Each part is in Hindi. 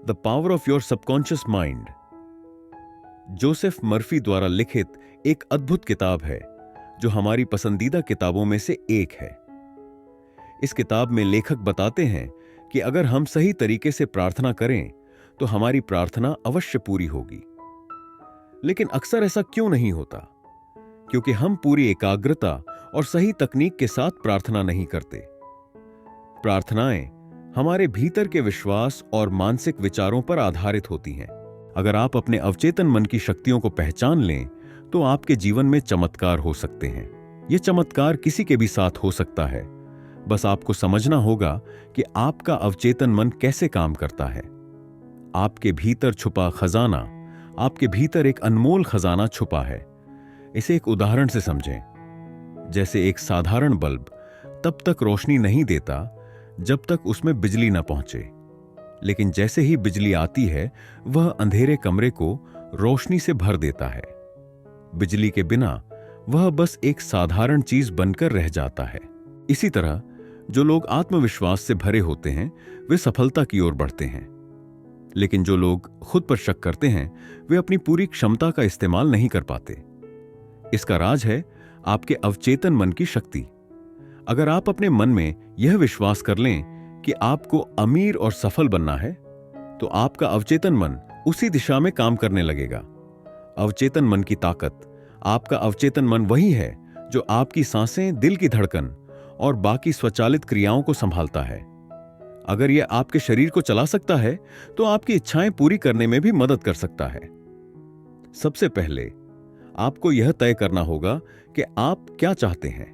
The power of your subconscious mind Joseph Murphy द्वारा लिखित एक अद्भुत किताब है जो हमारी पसंदीदा किताबों में से एक है। इस किताब में लेखक बताते हैं कि अगर हम सही तरीके से प्रार्थना करें तो हमारी प्रार्थना अवश्य पूरी होगी। लेकिन अक्सर ऐसा क्यों नहीं होता? क्योंकि हम पूरी एकाग्रता और सही तकनीक के साथ प्रार्थना नहीं करते। प्रार्थनाएं हमारे भीतर के विश्वास और मानसिक विचारों पर आधारित होती हैं। अगर आप अपने अवचेतन मन की शक्तियों को पहचान लें तो आपके जीवन में चमत्कार हो सकते हैं। यह चमत्कार किसी के भी साथ हो सकता है। बस आपको समझना होगा कि आपका अवचेतन मन कैसे काम करता है। आपके भीतर छुपा खजाना, आपके भीतर एक अनमोल खजाना छुपा है। इसे एक उदाहरण से समझें। जैसे एक साधारण बल्ब तब तक रोशनी नहीं देता जब तक उसमें बिजली न पहुंचे, लेकिन जैसे ही बिजली आती है वह अंधेरे कमरे को रोशनी से भर देता है। बिजली के बिना वह बस एक साधारण चीज बनकर रह जाता है। इसी तरह जो लोग आत्मविश्वास से भरे होते हैं वे सफलता की ओर बढ़ते हैं, लेकिन जो लोग खुद पर शक करते हैं वे अपनी पूरी क्षमता का इस्तेमाल नहीं कर पाते। इसका राज है आपके अवचेतन मन की शक्ति। अगर आप अपने मन में यह विश्वास कर लें कि आपको अमीर और सफल बनना है, तो आपका अवचेतन मन उसी दिशा में काम करने लगेगा। अवचेतन मन की ताकत, आपका अवचेतन मन वही है जो आपकी सांसें, दिल की धड़कन और बाकी स्वचालित क्रियाओं को संभालता है। अगर यह आपके शरीर को चला सकता है तो आपकी इच्छाएं पूरी करने में भी मदद कर सकता है। सबसे पहले आपको यह तय करना होगा कि आप क्या चाहते हैं।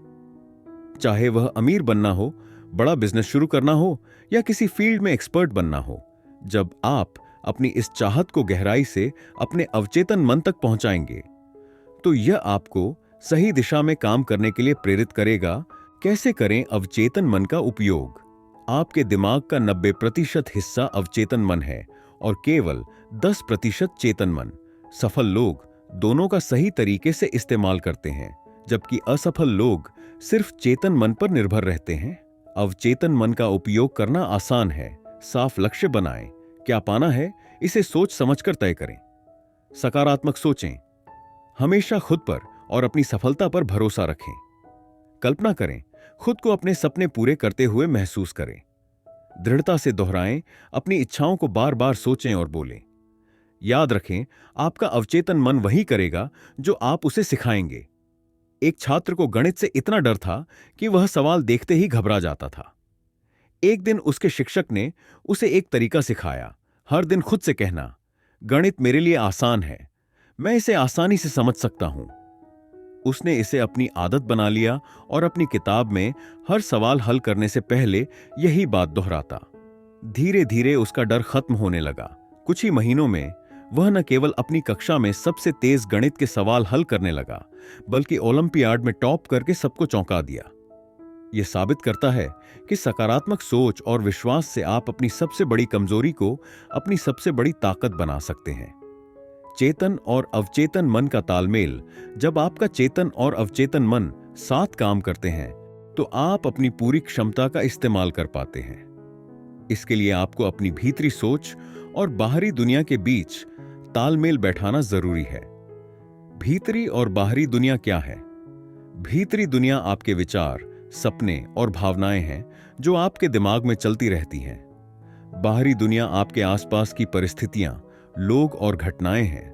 चाहे वह अमीर बनना हो, बड़ा बिजनेस शुरू करना हो या किसी फील्ड में एक्सपर्ट बनना हो, जब आप अपनी इस चाहत को गहराई से अपने अवचेतन मन तक पहुंचाएंगे तो यह आपको सही दिशा में काम करने के लिए प्रेरित करेगा। कैसे करें अवचेतन मन का उपयोग? आपके दिमाग का 90% हिस्सा अवचेतन मन है और केवल 10% चेतन मन। सफल लोग दोनों का सही तरीके से इस्तेमाल करते हैं, जबकि असफल लोग सिर्फ चेतन मन पर निर्भर रहते हैं। अवचेतन मन का उपयोग करना आसान है। साफ लक्ष्य बनाएं। क्या पाना है इसे सोच समझकर तय करें। सकारात्मक सोचें। हमेशा खुद पर और अपनी सफलता पर भरोसा रखें। कल्पना करें, खुद को अपने सपने पूरे करते हुए महसूस करें। दृढ़ता से दोहराएं, अपनी इच्छाओं को बार बार सोचें और बोलें। याद रखें, आपका अवचेतन मन वही करेगा जो आप उसे सिखाएंगे। एक छात्र को गणित से इतना डर था कि वह सवाल देखते ही घबरा जाता था। एक दिन उसके शिक्षक ने उसे एक तरीका सिखाया। हर दिन खुद से कहना, गणित मेरे लिए आसान है, मैं इसे आसानी से समझ सकता हूं। उसने इसे अपनी आदत बना लिया और अपनी किताब में हर सवाल हल करने से पहले यही बात दोहराता। धीरे धीरे उसका डर खत्म होने लगा। कुछ ही महीनों में वह न केवल अपनी कक्षा में सबसे तेज गणित के सवाल हल करने लगा, बल्कि ओलंपियाड में टॉप करके सबको चौंका दिया। यह साबित करता है कि सकारात्मक सोच और विश्वास से आप अपनी सबसे बड़ी कमजोरी को अपनी सबसे बड़ी ताकत बना सकते हैं। चेतन और अवचेतन मन का तालमेल। जब आपका चेतन और अवचेतन मन साथ काम करते हैं तो आप अपनी पूरी क्षमता का इस्तेमाल कर पाते हैं। इसके लिए आपको अपनी भीतरी सोच और बाहरी दुनिया के बीच तालमेल बैठाना जरूरी है। भीतरी और बाहरी दुनिया क्या है? भीतरी दुनिया आपके विचार, सपने और भावनाएं हैं जो आपके दिमाग में चलती रहती हैं। बाहरी दुनिया आपके आसपास की परिस्थितियां, लोग और घटनाएं हैं।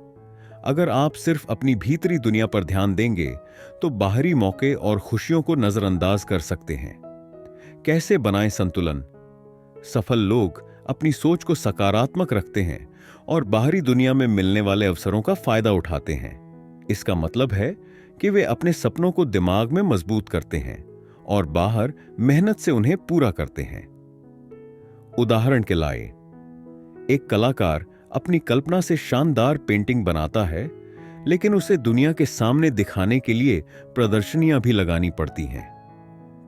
अगर आप सिर्फ अपनी भीतरी दुनिया पर ध्यान देंगे तो बाहरी मौके और खुशियों को नजरअंदाज कर सकते हैं। कैसे बनाएं संतुलन? सफल लोग अपनी सोच को सकारात्मक रखते हैं और बाहरी दुनिया में मिलने वाले अवसरों का फायदा उठाते हैं। इसका मतलब है कि वे अपने सपनों को दिमाग में मजबूत करते हैं और बाहर मेहनत से उन्हें पूरा करते हैं। उदाहरण के लाए, एक कलाकार अपनी कल्पना से शानदार पेंटिंग बनाता है, लेकिन उसे दुनिया के सामने दिखाने के लिए प्रदर्शनियां भी लगानी पड़ती हैं।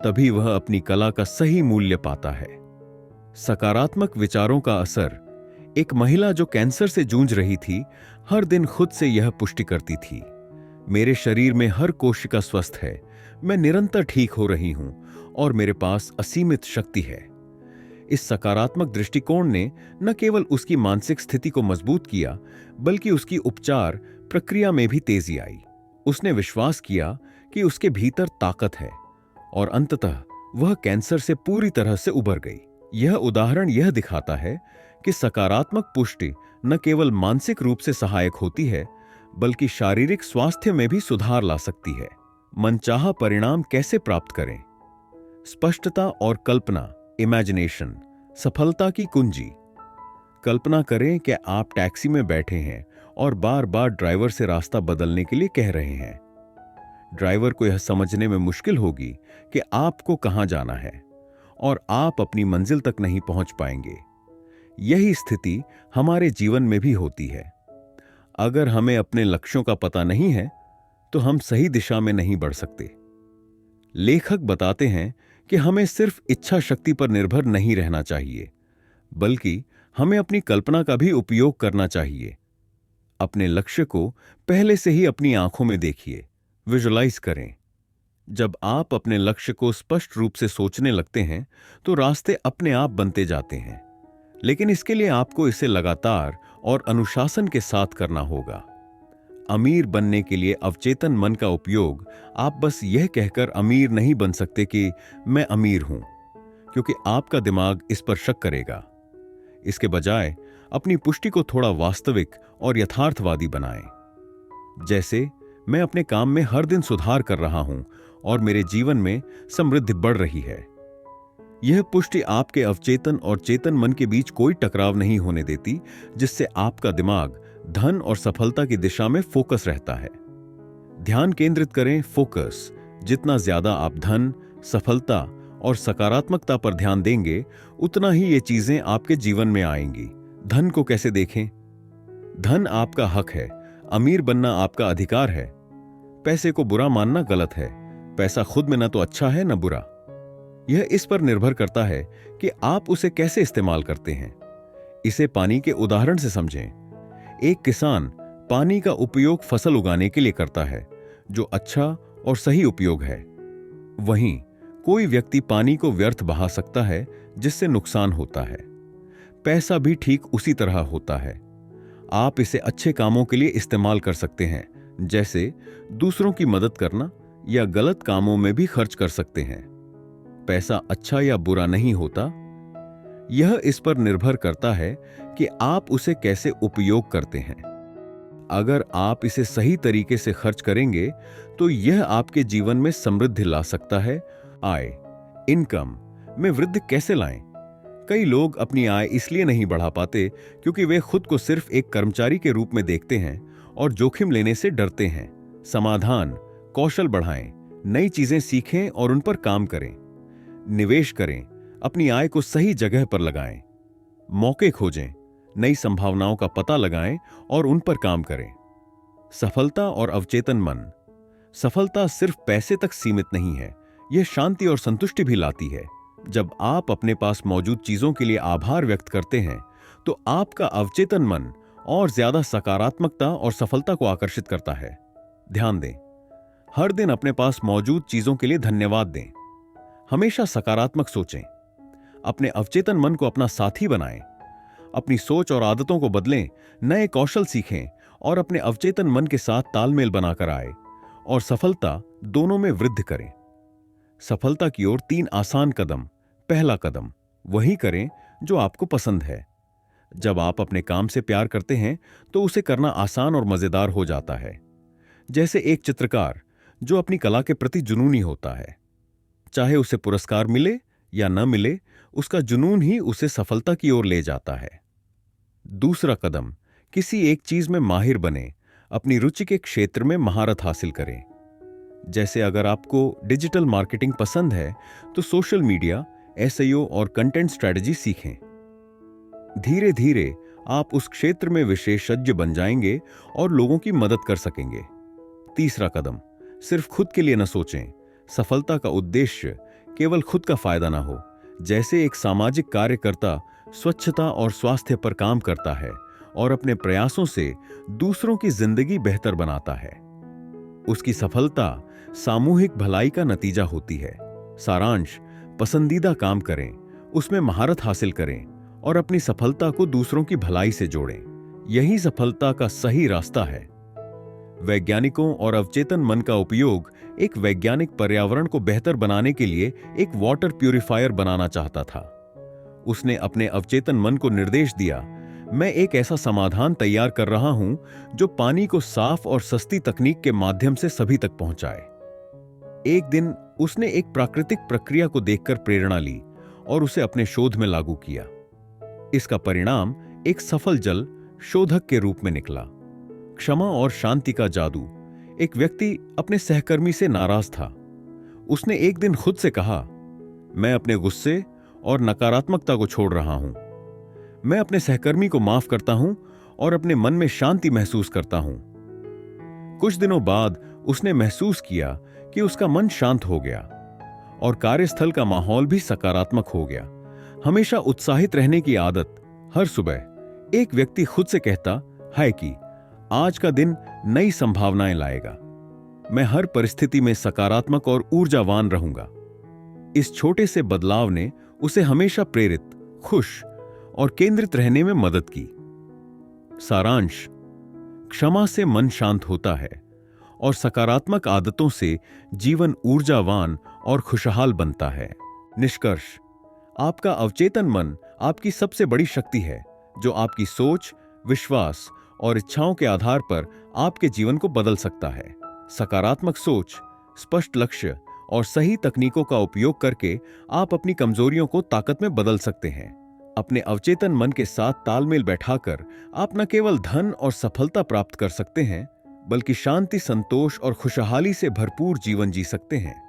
तभी वह अपनी कला का सही मूल्य पाता है। सकारात्मक विचारों का असर। एक महिला जो कैंसर से जूझ रही थी, हर दिन खुद से यह पुष्टि करती थी, मेरे शरीर में हर कोशिका स्वस्थ है, मैं निरंतर ठीक हो रही हूं और मेरे पास असीमित शक्ति है। इस सकारात्मक दृष्टिकोण ने न केवल उसकी मानसिक स्थिति को मजबूत किया, बल्कि उसकी उपचार प्रक्रिया में भी तेजी आई। उसने विश्वास किया कि उसके भीतर ताकत है और अंततः वह कैंसर से पूरी तरह से उबर गई। यह उदाहरण यह दिखाता है कि सकारात्मक पुष्टि न केवल मानसिक रूप से सहायक होती है, बल्कि शारीरिक स्वास्थ्य में भी सुधार ला सकती है। मनचाहा परिणाम कैसे प्राप्त करें? स्पष्टता और कल्पना, इमेजिनेशन, सफलता की कुंजी। कल्पना करें कि आप टैक्सी में बैठे हैं और बार बार ड्राइवर से रास्ता बदलने के लिए कह रहे हैं। ड्राइवर को यह समझने में मुश्किल होगी कि आपको कहां जाना है और आप अपनी मंजिल तक नहीं पहुंच पाएंगे। यही स्थिति हमारे जीवन में भी होती है। अगर हमें अपने लक्ष्यों का पता नहीं है तो हम सही दिशा में नहीं बढ़ सकते। लेखक बताते हैं कि हमें सिर्फ इच्छा शक्ति पर निर्भर नहीं रहना चाहिए, बल्कि हमें अपनी कल्पना का भी उपयोग करना चाहिए। अपने लक्ष्य को पहले से ही अपनी आंखों में देखिए, विजुअलाइज करें। जब आप अपने लक्ष्य को स्पष्ट रूप से सोचने लगते हैं तो रास्ते अपने आप बनते जाते हैं, लेकिन इसके लिए आपको इसे लगातार और अनुशासन के साथ करना होगा। अमीर बनने के लिए अवचेतन मन का उपयोग आप बस यह कहकर अमीर नहीं बन सकते कि मैं अमीर हूं, क्योंकि आपका दिमाग इस पर शक करेगा। इसके बजाय अपनी पुष्टि को थोड़ा वास्तविक और यथार्थवादी बनाएं। जैसे, मैं अपने काम में हर दिन सुधार कर रहा हूं और मेरे जीवन में समृद्धि बढ़ रही है। यह पुष्टि आपके अवचेतन और चेतन मन के बीच कोई टकराव नहीं होने देती, जिससे आपका दिमाग धन और सफलता की दिशा में फोकस रहता है। ध्यान केंद्रित करें, फोकस। जितना ज्यादा आप धन, सफलता और सकारात्मकता पर ध्यान देंगे, उतना ही ये चीजें आपके जीवन में आएंगी। धन को कैसे देखें? धन आपका हक है, अमीर बनना आपका अधिकार है। पैसे को बुरा मानना गलत है। पैसा खुद में न तो अच्छा है न बुरा। यह इस पर निर्भर करता है कि आप उसे कैसे इस्तेमाल करते हैं। इसे पानी के उदाहरण से समझें। एक किसान पानी का उपयोग फसल उगाने के लिए करता है, जो अच्छा और सही उपयोग है। वहीं कोई व्यक्ति पानी को व्यर्थ बहा सकता है, जिससे नुकसान होता है। पैसा भी ठीक उसी तरह होता है। आप इसे अच्छे कामों के लिए इस्तेमाल कर सकते हैं, जैसे दूसरों की मदद करना, या गलत कामों में भी खर्च कर सकते हैं। पैसा अच्छा या बुरा नहीं होता। यह इस पर निर्भर करता है कि आप उसे कैसे उपयोग करते हैं। अगर आप इसे सही तरीके से खर्च करेंगे तो यह आपके जीवन में समृद्धि ला सकता है। आय, इनकम में वृद्धि कैसे लाएं? कई लोग अपनी आय इसलिए नहीं बढ़ा पाते क्योंकि वे खुद को सिर्फ एक कर्मचारी के रूप में देखते हैं और जोखिम लेने से डरते हैं। समाधान: कौशल बढ़ाएं, नई चीजें सीखें और उन पर काम करें। निवेश करें, अपनी आय को सही जगह पर लगाएं। मौके खोजें, नई संभावनाओं का पता लगाएं और उन पर काम करें। सफलता और अवचेतन मन। सफलता सिर्फ पैसे तक सीमित नहीं है, यह शांति और संतुष्टि भी लाती है। जब आप अपने पास मौजूद चीजों के लिए आभार व्यक्त करते हैं तो आपका अवचेतन मन और ज्यादा सकारात्मकता और सफलता को आकर्षित करता है। ध्यान दें, हर दिन अपने पास मौजूद चीजों के लिए धन्यवाद दें। हमेशा सकारात्मक सोचें। अपने अवचेतन मन को अपना साथी बनाएं। अपनी सोच और आदतों को बदलें, नए कौशल सीखें और अपने अवचेतन मन के साथ तालमेल बनाकर आए और सफलता दोनों में वृद्धि करें। सफलता की ओर 3 आसान कदम। पहला कदम, वही करें जो आपको पसंद है। जब आप अपने काम से प्यार करते हैं तो उसे करना आसान और मजेदार हो जाता है। जैसे एक चित्रकार जो अपनी कला के प्रति जुनूनी होता है। चाहे उसे पुरस्कार मिले या न मिले, उसका जुनून ही उसे सफलता की ओर ले जाता है। दूसरा कदम, किसी एक चीज में माहिर बने। अपनी रुचि के क्षेत्र में महारत हासिल करें। जैसे अगर आपको डिजिटल मार्केटिंग पसंद है तो सोशल मीडिया, एसईओ और कंटेंट स्ट्रेटजी सीखें। धीरे धीरे आप उस क्षेत्र में विशेषज्ञ बन जाएंगे और लोगों की मदद कर सकेंगे। तीसरा कदम, सिर्फ खुद के लिए न सोचें। सफलता का उद्देश्य केवल खुद का फायदा ना हो। जैसे एक सामाजिक कार्यकर्ता स्वच्छता और स्वास्थ्य पर काम करता है और अपने प्रयासों से दूसरों की जिंदगी बेहतर बनाता है, उसकी सफलता सामूहिक भलाई का नतीजा होती है। सारांश: पसंदीदा काम करें, उसमें महारत हासिल करें और अपनी सफलता को दूसरों की भलाई से जोड़ें। यही सफलता का सही रास्ता है। वैज्ञानिकों और अवचेतन मन का उपयोग एक वैज्ञानिक पर्यावरण को बेहतर बनाने के लिए एक वाटर प्यूरिफायर बनाना चाहता था। उसने अपने अवचेतन मन को निर्देश दिया, मैं एक ऐसा समाधान तैयार कर रहा हूं जो पानी को साफ और सस्ती तकनीक के माध्यम से सभी तक पहुंचाए। एक दिन उसने एक प्राकृतिक प्रक्रिया को देखकर प्रेरणा ली और उसे अपने शोध में लागू किया। इसका परिणाम एक सफल जल शोधक के रूप में निकला। क्षमा और शांति का जादू। एक व्यक्ति अपने सहकर्मी से नाराज था। उसने एक दिन खुद से कहा, मैं अपने गुस्से और नकारात्मकता को छोड़ रहा हूं। मैं अपने सहकर्मी को माफ करता हूं और अपने मन में शांति महसूस करता हूं। कुछ दिनों बाद उसने महसूस किया कि उसका मन शांत हो गया और कार्यस्थल का माहौल भी सकारात्मक हो गया। हमेशा उत्साहित रहने की आदत। हर सुबह एक व्यक्ति खुद से कहता है कि आज का दिन नई संभावनाएं लाएगा। मैं हर परिस्थिति में सकारात्मक और ऊर्जावान रहूंगा। इस छोटे से बदलाव ने उसे हमेशा प्रेरित, खुश और केंद्रित रहने में मदद की। सारांश: क्षमा से मन शांत होता है और सकारात्मक आदतों से जीवन ऊर्जावान और खुशहाल बनता है। निष्कर्ष: आपका अवचेतन मन आपकी सबसे बड़ी शक्ति है, जो आपकी सोच, विश्वास और इच्छाओं के आधार पर आपके जीवन को बदल सकता है। सकारात्मक सोच, स्पष्ट लक्ष्य और सही तकनीकों का उपयोग करके आप अपनी कमजोरियों को ताकत में बदल सकते हैं। अपने अवचेतन मन के साथ तालमेल बैठाकर आप न केवल धन और सफलता प्राप्त कर सकते हैं, बल्कि शांति, संतोष और खुशहाली से भरपूर जीवन जी सकते हैं।